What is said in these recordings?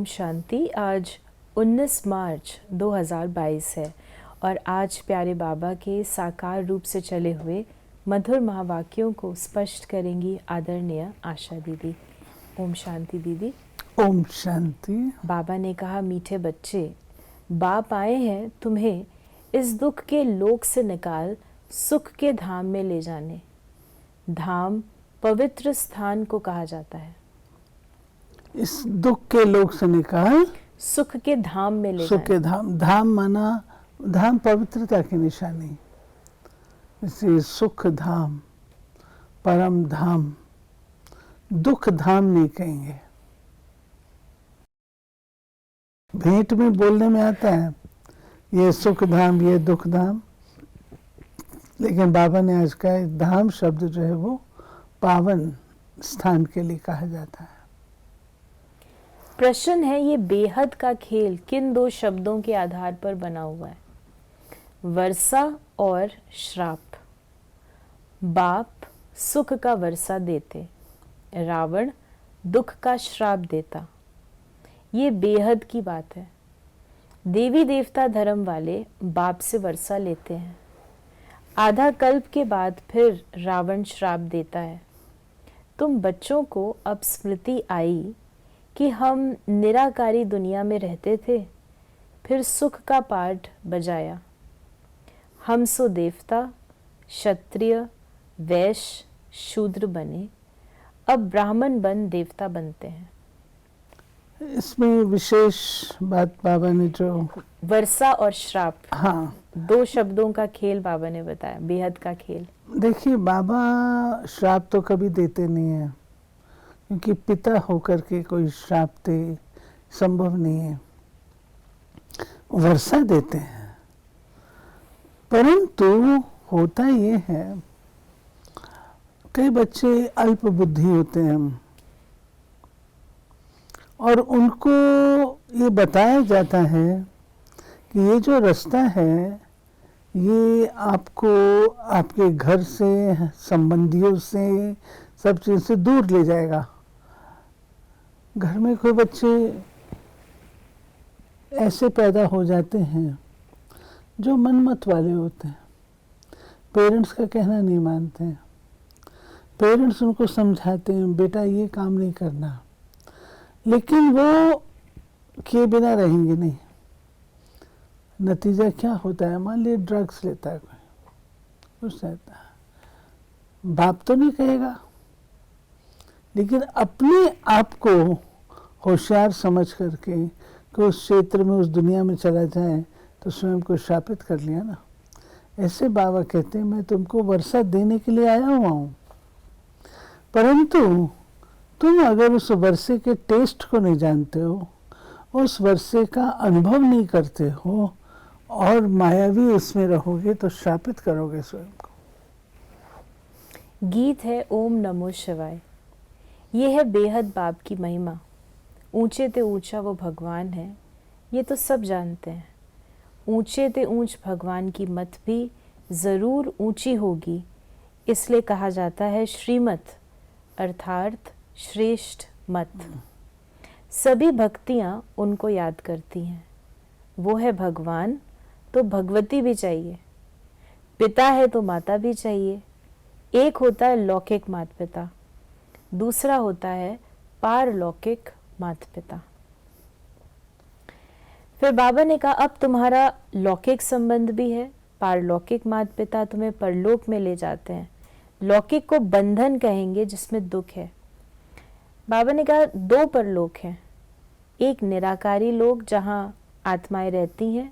ओम शांति। आज 19 मार्च 2022 है और आज प्यारे बाबा के साकार रूप से चले हुए मधुर महावाक्यों को स्पष्ट करेंगी आदरणीय आशा दीदी। ओम शांति दीदी। ओम शांति। बाबा ने कहा, मीठे बच्चे, बाप आए हैं तुम्हें इस दुख के लोक से निकाल सुख के धाम में ले जाने। धाम पवित्र स्थान को कहा जाता है। इस दुख के लोक से निकाल सुख के धाम में ले सुख के जाने। धाम। धाम माना धाम पवित्रता की निशानी। इसे सुख धाम, परम धाम, दुख धाम नहीं कहेंगे। भेंट में बोलने में आता है ये सुख धाम, ये दुख धाम, लेकिन बाबा ने आज कहा धाम शब्द जो है वो पावन स्थान के लिए कहा जाता है। प्रश्न है, ये बेहद का खेल किन दो शब्दों के आधार पर बना हुआ है? वर्षा और श्राप। बाप सुख का वर्षा देते, रावण दुख का श्राप देता। ये बेहद की बात है। देवी देवता धर्म वाले बाप से वर्षा लेते हैं, आधा कल्प के बाद फिर रावण श्राप देता है। तुम बच्चों को अब स्मृति आई कि हम निराकारी दुनिया में रहते थे, फिर सुख का पाठ बजाया। हम सो देवता, क्षत्रिय, वैश्य, शूद्र बने, अब ब्राह्मण बन देवता बनते हैं। इसमें विशेष बात बाबा ने जो वर्षा और श्राप, हाँ, दो शब्दों का खेल बाबा ने बताया, बेहद का खेल। देखिए बाबा श्राप तो कभी देते नहीं है, क्योंकि पिता होकर के कोई श्राप दे संभव नहीं है। वर्षा देते हैं, परंतु होता ये है कई बच्चे अल्प बुद्धि होते हैं और उनको ये बताया जाता है कि ये जो रास्ता है ये आपको आपके घर से, संबंधियों से, सब चीज़ से दूर ले जाएगा। घर में कोई बच्चे ऐसे पैदा हो जाते हैं जो मनमत वाले होते हैं, पेरेंट्स का कहना नहीं मानते हैं। पेरेंट्स उनको समझाते हैं बेटा ये काम नहीं करना, लेकिन वो किए बिना रहेंगे नहीं। नतीजा क्या होता है? मान लीजिए ड्रग्स लेता है कोई, कुछ रहता है, बाप तो नहीं कहेगा, लेकिन अपने आप को होशियार समझ करके कि उस क्षेत्र में, उस दुनिया में चला जाए तो स्वयं को शापित कर लिया ना। ऐसे बाबा कहते हैं मैं तुमको वर्षा देने के लिए आया हुआ हूँ, परंतु तुम अगर उस वर्षे के टेस्ट को नहीं जानते हो, उस वर्षे का अनुभव नहीं करते हो और मायावी उसमें रहोगे तो शापित करोगे स्वयं को। गीत है ओम नमो शिवाय। ये है बेहद बाप की महिमा। ऊंचे ते ऊंचा वो भगवान है, ये तो सब जानते हैं। ऊंचे ते ऊंच भगवान की मत भी ज़रूर ऊंची होगी, इसलिए कहा जाता है श्रीमत, अर्थात श्रेष्ठ मत। सभी भक्तियाँ उनको याद करती हैं। वो है भगवान तो भगवती भी चाहिए, पिता है तो माता भी चाहिए। एक होता है लौकिक माता पिता, दूसरा होता है पारलौकिक माता पिता। फिर बाबा ने कहा अब तुम्हारा लौकिक संबंध भी है, पारलौकिक माता पिता तुम्हें परलोक में ले जाते हैं। लौकिक को बंधन कहेंगे जिसमें दुख है। बाबा ने कहा दो परलोक हैं, एक निराकारी लोक जहां आत्माएं रहती हैं,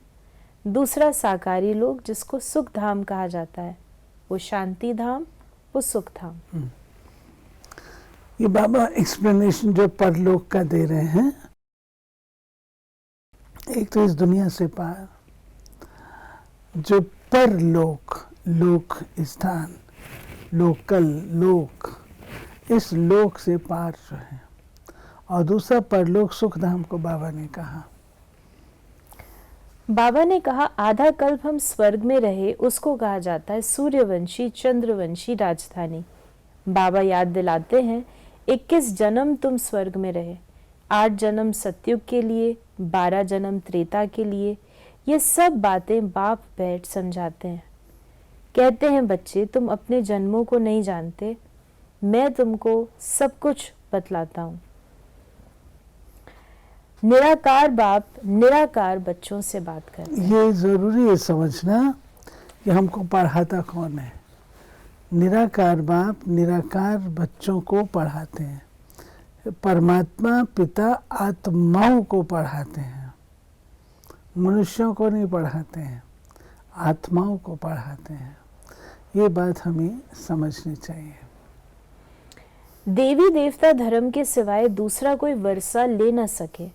दूसरा साकारी लोक जिसको सुख धाम कहा जाता है। वो शांति धाम, वो सुख धाम। ये बाबा एक्सप्लेनेशन जो परलोक का दे रहे हैं, एक तो इस दुनिया से पार, जो परलोक, लोक स्थान, लोकल लोक, इस लोक से पार जो है, और दूसरा परलोक सुख धाम को बाबा ने कहा। बाबा ने कहा आधा कल्प हम स्वर्ग में रहे, उसको कहा जाता है सूर्यवंशी चंद्रवंशी राजधानी। बाबा याद दिलाते हैं 21 जन्म तुम स्वर्ग में रहे, 8 जन्म सतयुग के लिए, 12 जन्म त्रेता के लिए, ये सब बातें बाप बैठ समझाते हैं। कहते हैं बच्चे, तुम अपने जन्मों को नहीं जानते, मैं तुमको सब कुछ बतलाता हूँ। निराकार बाप निराकार बच्चों से बात करते हैं। ये जरूरी है समझना कि हमको पढ़ाता कौन है। निराकार बाप निराकार बच्चों को पढ़ाते हैं। परमात्मा पिता आत्माओं को पढ़ाते हैं, मनुष्यों को नहीं पढ़ाते हैं, आत्माओं को पढ़ाते हैं। ये बात हमें समझनी चाहिए। देवी देवता धर्म के सिवाय दूसरा कोई वर्षा ले न सके।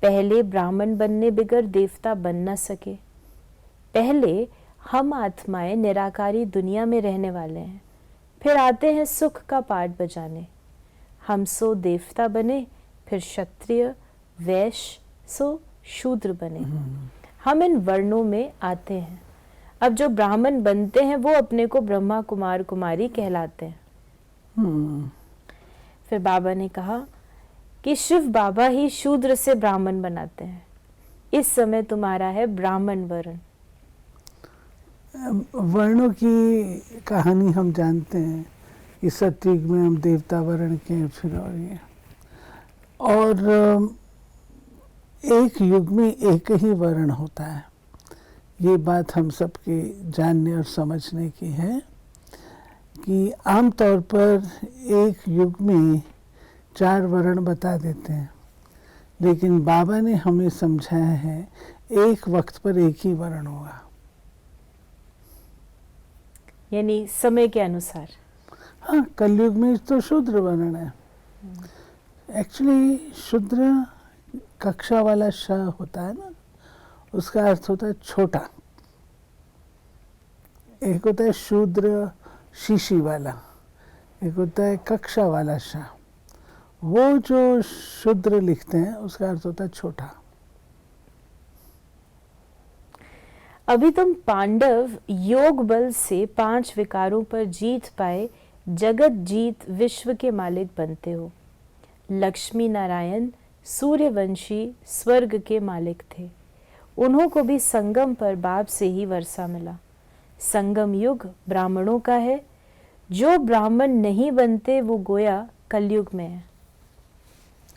पहले ब्राह्मण बनने बिगर देवता बन न सके। पहले हम आत्माएं निराकारी दुनिया में रहने वाले हैं, फिर आते हैं सुख का पाठ बजाने। हम सो देवता बने, फिर क्षत्रिय, वैश्य, सो शूद्र बने। हम इन वर्णों में आते हैं। अब जो ब्राह्मण बनते हैं वो अपने को ब्रह्मा कुमार कुमारी कहलाते हैं। फिर बाबा ने कहा कि शिव बाबा ही शूद्र से ब्राह्मण बनाते हैं। इस समय तुम्हारा है ब्राह्मण वर्ण। वर्णों की कहानी हम जानते हैं कि सतयुग में हम देवता वर्ण के, फिर और एक युग में एक ही वर्ण होता है। ये बात हम सबके जानने और समझने की है कि आमतौर पर एक युग में 4 वर्ण बता देते हैं, लेकिन बाबा ने हमें समझाया है एक वक्त पर एक ही वर्ण होगा, यानी समय के अनुसार। हाँ, कलयुग में तो शूद्र वर्ण है। एक्चुअली शूद्र कक्षा वाला श होता है ना, उसका अर्थ होता है छोटा। एक होता है शूद्र शीशी वाला, एक होता है कक्षा वाला श। वो जो शूद्र लिखते हैं उसका अर्थ होता है छोटा। अभी तुम पांडव योग बल से 5 विकारों पर जीत पाए जगत जीत विश्व के मालिक बनते हो। लक्ष्मी नारायण सूर्यवंशी स्वर्ग के मालिक थे। उन्हों को भी संगम पर बाप से ही वर्षा मिला। संगम युग ब्राह्मणों का है। जो ब्राह्मण नहीं बनते वो गोया कलयुग में है।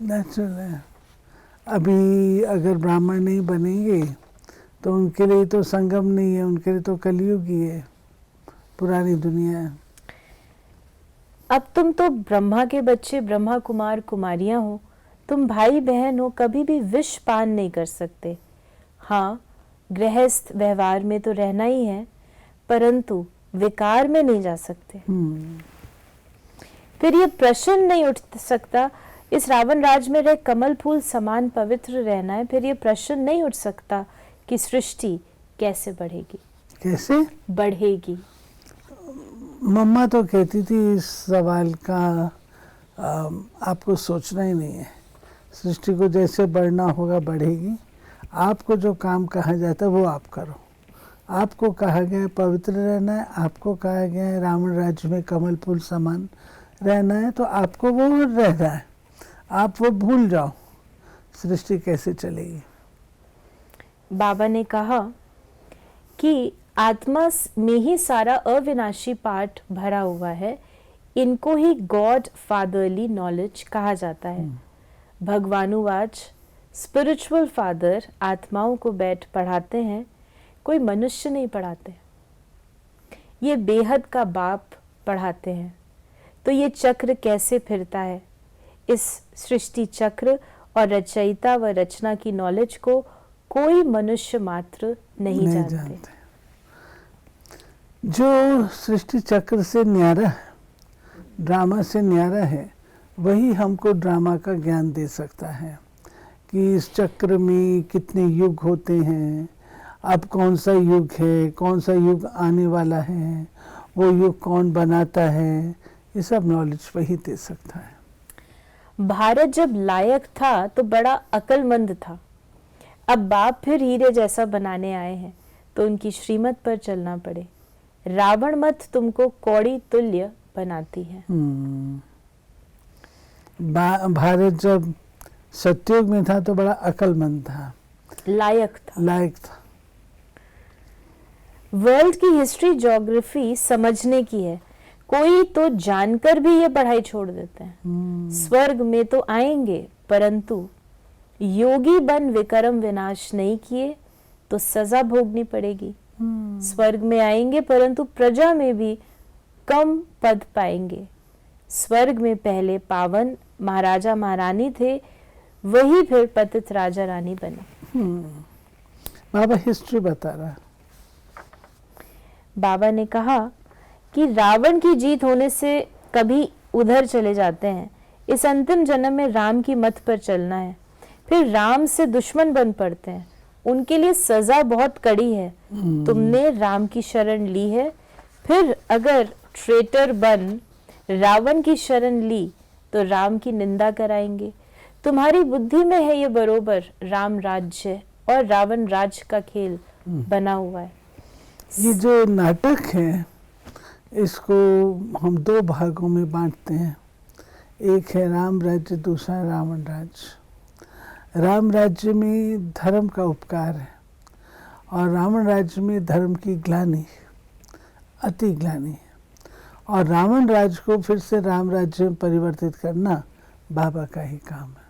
नेचुरल है। अभी अगर ब्राह्मण नहीं बनेंगे तो उनके लिए तो संगम नहीं है, उनके लिए तो कलयुग ही है, पुरानी दुनिया है। अब तुम तो ब्रह्मा के बच्चे, ब्रह्मा कुमार कुमारियां हो। तुम भाई बहन हो, कभी भी विष पान नहीं कर सकते। हाँ, गृहस्थ व्यवहार में तो रहना ही है, परंतु विकार में नहीं जा सकते। फिर ये प्रश्न नहीं उठ सकता, इस रावण राज में रह कमल फूल समान पवित्र रहना है। फिर ये प्रश्न नहीं उठ सकता कि सृष्टि कैसे बढ़ेगी, कैसे बढ़ेगी। मम्मा तो कहती थी इस सवाल का आपको सोचना ही नहीं है। सृष्टि को जैसे बढ़ना होगा बढ़ेगी। आपको जो काम कहा जाता है वो आप करो। आपको कहा गया है पवित्र रहना है, आपको कहा गया है रावण राज्य में कमल फूल समान रहना है, तो आपको वो रहना है। आप वो भूल जाओ, सृष्टि कैसे चलेगी। बाबा ने कहा कि आत्मा में ही सारा अविनाशी पाठ भरा हुआ है। इनको ही गॉड फादरली नॉलेज कहा जाता है। भगवानुवाच स्पिरिचुअल फादर आत्माओं को बैठ पढ़ाते हैं, कोई मनुष्य नहीं पढ़ाते। ये बेहद का बाप पढ़ाते हैं। तो ये चक्र कैसे फिरता है, इस सृष्टि चक्र और रचयिता व रचना की नॉलेज को कोई मनुष्य मात्र नहीं जानते। जो सृष्टि चक्र से न्यारा है, ड्रामा से न्यारा है, वही हमको ड्रामा का ज्ञान दे सकता है कि इस चक्र में कितने युग होते हैं, अब कौन सा युग है, कौन सा युग आने वाला है, वो युग कौन बनाता है, ये सब नॉलेज वही दे सकता है। भारत जब लायक था तो बड़ा अक्लमंद था। अब बाप फिर हीरे जैसा बनाने आए हैं तो उनकी श्रीमत पर चलना पड़े। रावण मत तुमको कौड़ी तुल्य बनाती है। भारत जब सतयुग में था तो बड़ा अक्लमंद था, लायक था। लायक था। वर्ल्ड की हिस्ट्री ज्योग्राफी समझने की है, कोई तो जानकर भी ये पढ़ाई छोड़ देते हैं। स्वर्ग में तो आएंगे परंतु योगी बन विक्रम विनाश नहीं किए तो सजा भोगनी पड़ेगी। स्वर्ग में आएंगे परंतु प्रजा में भी कम पद पाएंगे। स्वर्ग में पहले पावन महाराजा महारानी थे, वही फिर पतित राजा रानी बने। बाबा हिस्ट्री बता रहा है। बाबा ने कहा कि रावण की जीत होने से कभी उधर चले जाते हैं, इस अंतिम जन्म में राम की मत पर चलना है। फिर राम से दुश्मन बन पड़ते हैं, उनके लिए सजा बहुत कड़ी है। तुमने राम की शरण ली है, फिर अगर ट्रेटर बन रावण की शरण ली तो राम की निंदा कराएंगे। तुम्हारी बुद्धि में है ये बरोबर, राम राज्य और रावण राज्य का खेल बना हुआ है। ये जो नाटक है इसको हम दो भागों में बांटते हैं, एक है राम राज्य, दूसरा रावण राज्य। राम राज्य में धर्म का उपकार है और रावण राज्य में धर्म की ग्लानि, अति ग्लानि है। और रावण राज्य को फिर से राम राज्य में परिवर्तित करना बाबा का ही काम है।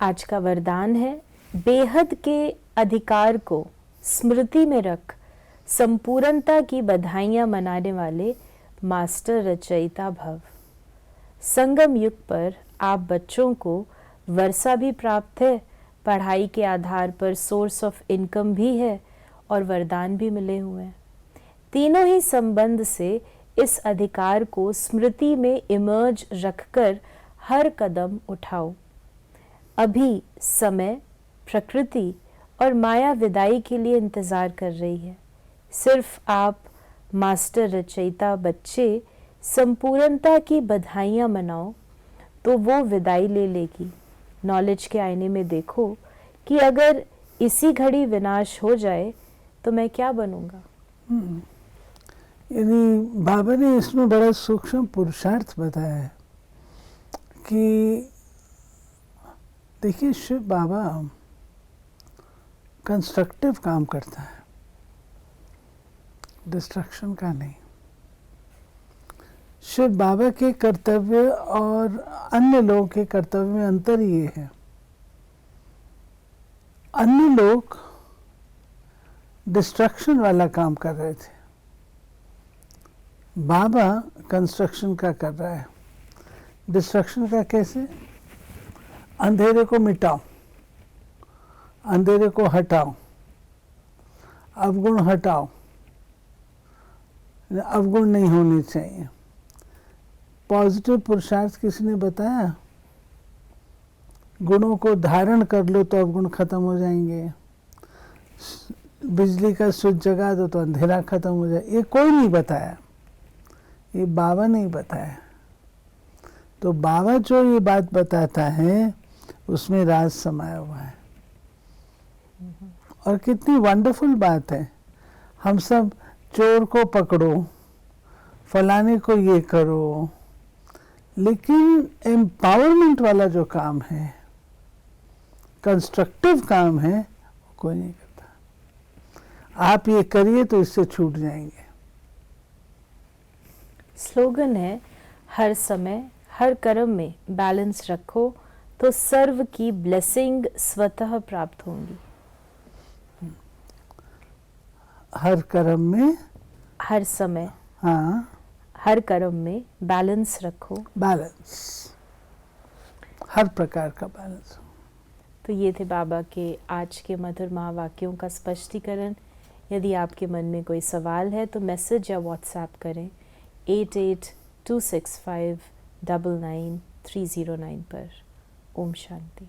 आज का वरदान है, बेहद के अधिकार को स्मृति में रख संपूर्णता की बधाइयां मनाने वाले मास्टर रचयिता भव। संगम युग पर आप बच्चों को वर्षा भी प्राप्त है, पढ़ाई के आधार पर सोर्स ऑफ इनकम भी है और वरदान भी मिले हुए हैं। तीनों ही संबंध से इस अधिकार को स्मृति में इमर्ज रखकर हर कदम उठाओ। अभी समय, प्रकृति और माया विदाई के लिए इंतजार कर रही है। सिर्फ आप मास्टर रचयिता बच्चे संपूर्णता की बधाइयां मनाओ तो वो विदाई ले लेगी। नॉलेज के आईने में देखो कि अगर इसी घड़ी विनाश हो जाए तो मैं क्या बनूंगा। यानी बाबा ने इसमें बड़ा सूक्ष्म पुरुषार्थ बताया है कि देखिए शिव बाबा कंस्ट्रक्टिव काम करता है, डिस्ट्रक्शन का नहीं। शिव बाबा के कर्तव्य और अन्य लोगों के कर्तव्य में अंतर ये है, अन्य लोग डिस्ट्रक्शन वाला काम कर रहे थे, बाबा कंस्ट्रक्शन का कर रहा है। डिस्ट्रक्शन का कैसे? अंधेरे को मिटाओ, अंधेरे को हटाओ, अवगुण हटाओ, अवगुण नहीं होने चाहिए। पॉजिटिव पुरुषार्थ किसने बताया? गुणों को धारण कर लो तो अवगुण खत्म हो जाएंगे। बिजली का स्विच जगा दो तो अंधेरा खत्म हो जाए। ये कोई नहीं बताया, ये बाबा नहीं बताया। तो बाबा जो ये बात बताता है उसमें राज समाया हुआ है। और कितनी वंडरफुल बात है। हम सब चोर को पकड़ो, फलाने को ये करो, लेकिन एम्पावरमेंट वाला जो काम है, कंस्ट्रक्टिव काम है, वो कोई नहीं करता। आप ये करिए तो इससे छूट जाएंगे। स्लोगन है, हर समय हर कर्म में बैलेंस रखो तो सर्व की ब्लेसिंग स्वतः प्राप्त होंगी। हर कर्म में, हर समय, हाँ, हर कर्म में बैलेंस रखो। बैलेंस, हर प्रकार का बैलेंस। तो ये थे बाबा के आज के मधुर महावाक्यों का स्पष्टीकरण। यदि आपके मन में कोई सवाल है तो मैसेज या व्हाट्सएप करें 8826599309 पर। ओम शांति।